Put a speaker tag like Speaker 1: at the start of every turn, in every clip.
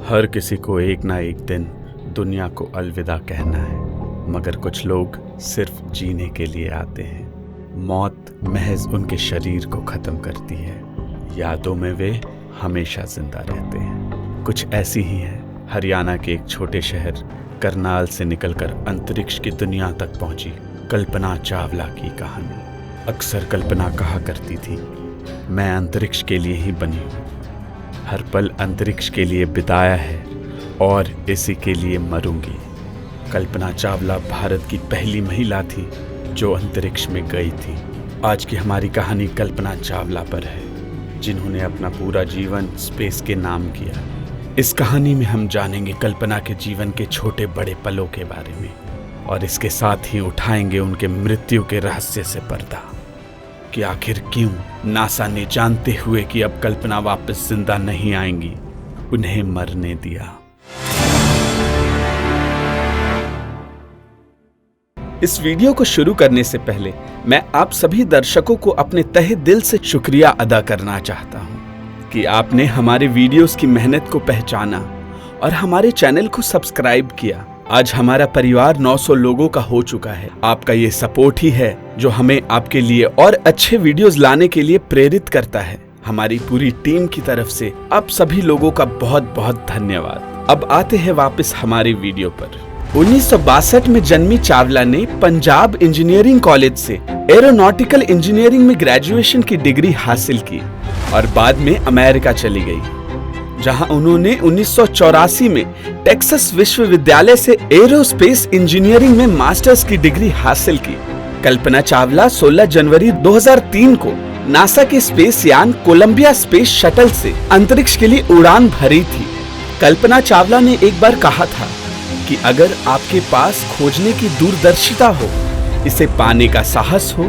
Speaker 1: हर किसी को एक ना एक दिन दुनिया को अलविदा कहना है, मगर कुछ लोग सिर्फ जीने के लिए आते हैं। मौत महज उनके शरीर को खत्म करती है, यादों में वे हमेशा जिंदा रहते हैं। कुछ ऐसी ही है हरियाणा के एक छोटे शहर करनाल से निकलकर अंतरिक्ष की दुनिया तक पहुंची कल्पना चावला की कहानी। अक्सर कल्पना कहा करती थी, मैं अंतरिक्ष के लिए ही बनी हूँ, हर पल अंतरिक्ष के लिए बिताया है और इसी के लिए मरूंगी। कल्पना चावला भारत की पहली महिला थी जो अंतरिक्ष में गई थी। आज की हमारी कहानी कल्पना चावला पर है, जिन्होंने अपना पूरा जीवन स्पेस के नाम किया। इस कहानी में हम जानेंगे कल्पना के जीवन के छोटे बड़े पलों के बारे में और इसके साथ ही उठाएंगे उनके मृत्यु के रहस्य से पर्दा कि आखिर क्यों नासा ने जानते हुए कि अब कल्पना वापस जिंदा नहीं आएंगी, उन्हें मरने दिया। इस वीडियो को शुरू करने से पहले मैं आप सभी दर्शकों को अपने तहे दिल से शुक्रिया अदा करना चाहता हूं कि आपने हमारे वीडियोस की मेहनत को पहचाना और हमारे चैनल को सब्सक्राइब किया। आज हमारा परिवार 900 लोगों का हो चुका है। आपका ये सपोर्ट ही है जो हमें आपके लिए और अच्छे वीडियोस लाने के लिए प्रेरित करता है। हमारी पूरी टीम की तरफ से आप सभी लोगों का बहुत बहुत धन्यवाद। अब आते हैं वापस हमारे वीडियो पर। 1962 में जन्मी चावला ने पंजाब इंजीनियरिंग कॉलेज से एरोनॉटिकल इंजीनियरिंग में ग्रेजुएशन की डिग्री हासिल की और बाद में अमेरिका चली गई, जहां उन्होंने 1984 में टेक्सास विश्वविद्यालय से एरोस्पेस इंजीनियरिंग में मास्टर्स की डिग्री हासिल की। कल्पना चावला 16 जनवरी 2003 को नासा के स्पेस यान कोलंबिया स्पेस शटल से अंतरिक्ष के लिए उड़ान भरी थी। कल्पना चावला ने एक बार कहा था कि अगर आपके पास खोजने की दूरदर्शिता हो, इसे पाने का साहस हो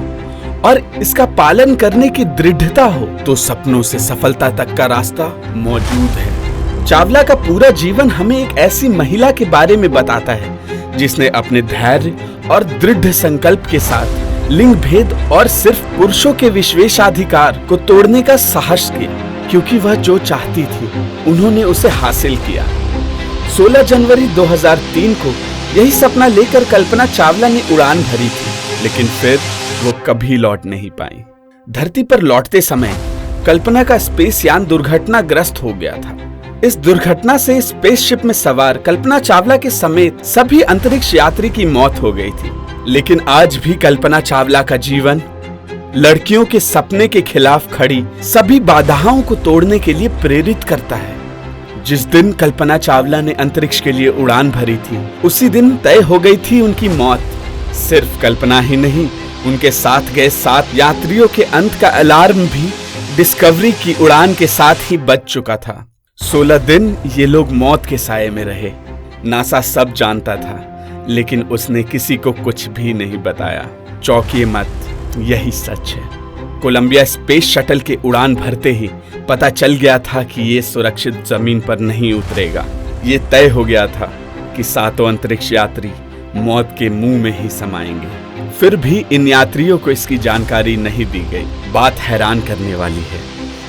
Speaker 1: और इसका पालन करने की दृढ़ता हो, तो सपनों से सफलता तक का रास्ता मौजूद है। चावला का पूरा जीवन हमें एक ऐसी महिला के बारे में बताता है जिसने अपने धैर्य और दृढ़ संकल्प के साथ लिंग भेद और सिर्फ पुरुषों के विशेषाधिकार को तोड़ने का साहस किया, क्योंकि वह जो चाहती थी उन्होंने उसे हासिल किया। 16 जनवरी 2003 को यही सपना लेकर कल्पना चावला ने उड़ान भरी थी, लेकिन फिर वो कभी लौट नहीं पाई। धरती पर लौटते समय कल्पना का स्पेस यान दुर्घटनाग्रस्त हो गया था। इस दुर्घटना से स्पेसशिप में सवार कल्पना चावला के समेत सभी अंतरिक्ष यात्री की मौत हो गई थी। लेकिन आज भी कल्पना चावला का जीवन लड़कियों के सपने के खिलाफ खड़ी सभी बाधाओं को तोड़ने के लिए प्रेरित करता है। जिस दिन कल्पना चावला ने अंतरिक्ष के लिए उड़ान भरी थी, उसी दिन तय हो गई थी उनकी मौत। सिर्फ कल्पना ही नहीं, उनके साथ गए 7 यात्रियों के अंत का अलार्म भी डिस्कवरी की उड़ान के साथ ही बज चुका था। 16 दिन ये लोग मौत के साये में रहे। नासा सब जानता था, लेकिन उसने किसी को कुछ भी नहीं बताया। चौंकिए मत, यही सच है। कोलंबिया स्पेस शटल के उड़ान भरते ही पता चल गया था कि ये सुरक्षित जमीन पर नहीं उतरेगा। ये तय हो गया था कि 7 अंतरिक्ष यात्री मौत के मुंह में ही समाएंगे। फिर भी इन यात्रियों को इसकी जानकारी नहीं दी गई। बात हैरान करने वाली है,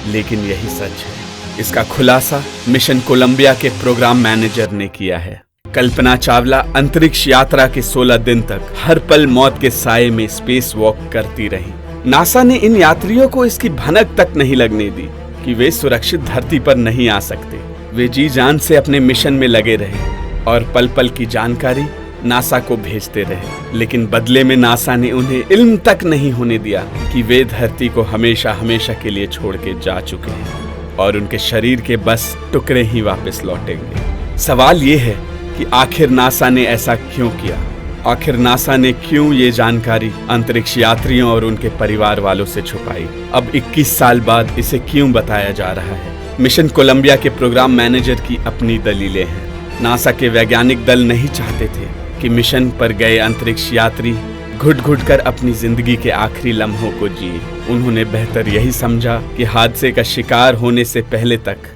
Speaker 1: लेकिन यही सच है। इसका खुलासा मिशन कोलंबिया के प्रोग्राम मैनेजर ने किया है। कल्पना चावला अंतरिक्ष यात्रा के 16 दिन तक हर पल मौत के साये में स्पेस वॉक करती रही। नासा ने इन यात्रियों को इसकी भनक तक नहीं लगने दी कि वे सुरक्षित धरती पर नहीं आ सकते। वे जी जान से अपने मिशन में लगे रहे और पल पल की जानकारी नासा को भेजते रहे, लेकिन बदले में नासा ने उन्हें इल्म तक नहीं होने दिया कि वे धरती को हमेशा हमेशा के लिए छोड़ के जा चुके हैं और उनके शरीर के बस टुकड़े ही वापस लौटेंगे। सवाल ये है कि आखिर नासा ने ऐसा क्यों किया? आखिर नासा ने क्यों ये जानकारी अंतरिक्ष यात्रियों और उनके परिवार वालों से छुपाई? अब 21 साल बाद इसे क्यों बताया जा रहा है? मिशन कोलंबिया के प्रोग्राम मैनेजर की अपनी दलीलें हैं। नासा के वैज्ञानिक दल नहीं चाहते थे कि मिशन पर गए अंतरिक्ष यात्री घुट घुट कर अपनी जिंदगी के आखिरी लम्हों को जिए। उन्होंने बेहतर यही समझा कि हादसे का शिकार होने से पहले तक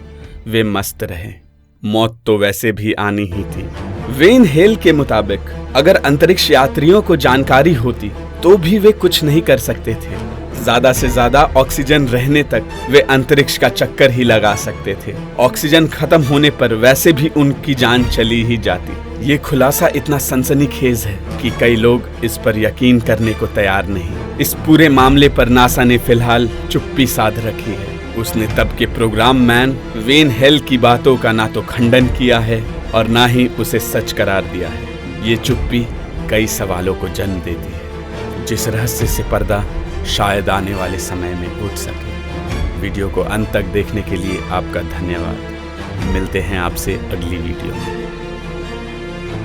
Speaker 1: वे मस्त रहे। मौत तो वैसे भी आनी ही थी। वेन हेल के मुताबिक अगर अंतरिक्ष यात्रियों को जानकारी होती तो भी वे कुछ नहीं कर सकते थे। ज्यादा से ज्यादा ऑक्सीजन रहने तक वे अंतरिक्ष का चक्कर ही लगा सकते थे। ऑक्सीजन खत्म होने पर वैसे भी उनकी जान चली ही जाती। ये खुलासा इतना सनसनीखेज है कि कई लोग इस पर यकीन करने को तैयार नहीं। इस पूरे मामले पर नासा ने फिलहाल चुप्पी साध रखी है। उसने तब के प्रोग्राम मैन वेन हेल की बातों का ना तो खंडन किया है और ना ही उसे सच करार दिया है। ये चुप्पी कई सवालों को जन्म देती है, जिस रहस्य से पर्दा शायद आने वाले समय में उठ सके। वीडियो को अंत तक देखने के लिए आपका धन्यवाद। मिलते हैं आपसे अगली वीडियो में।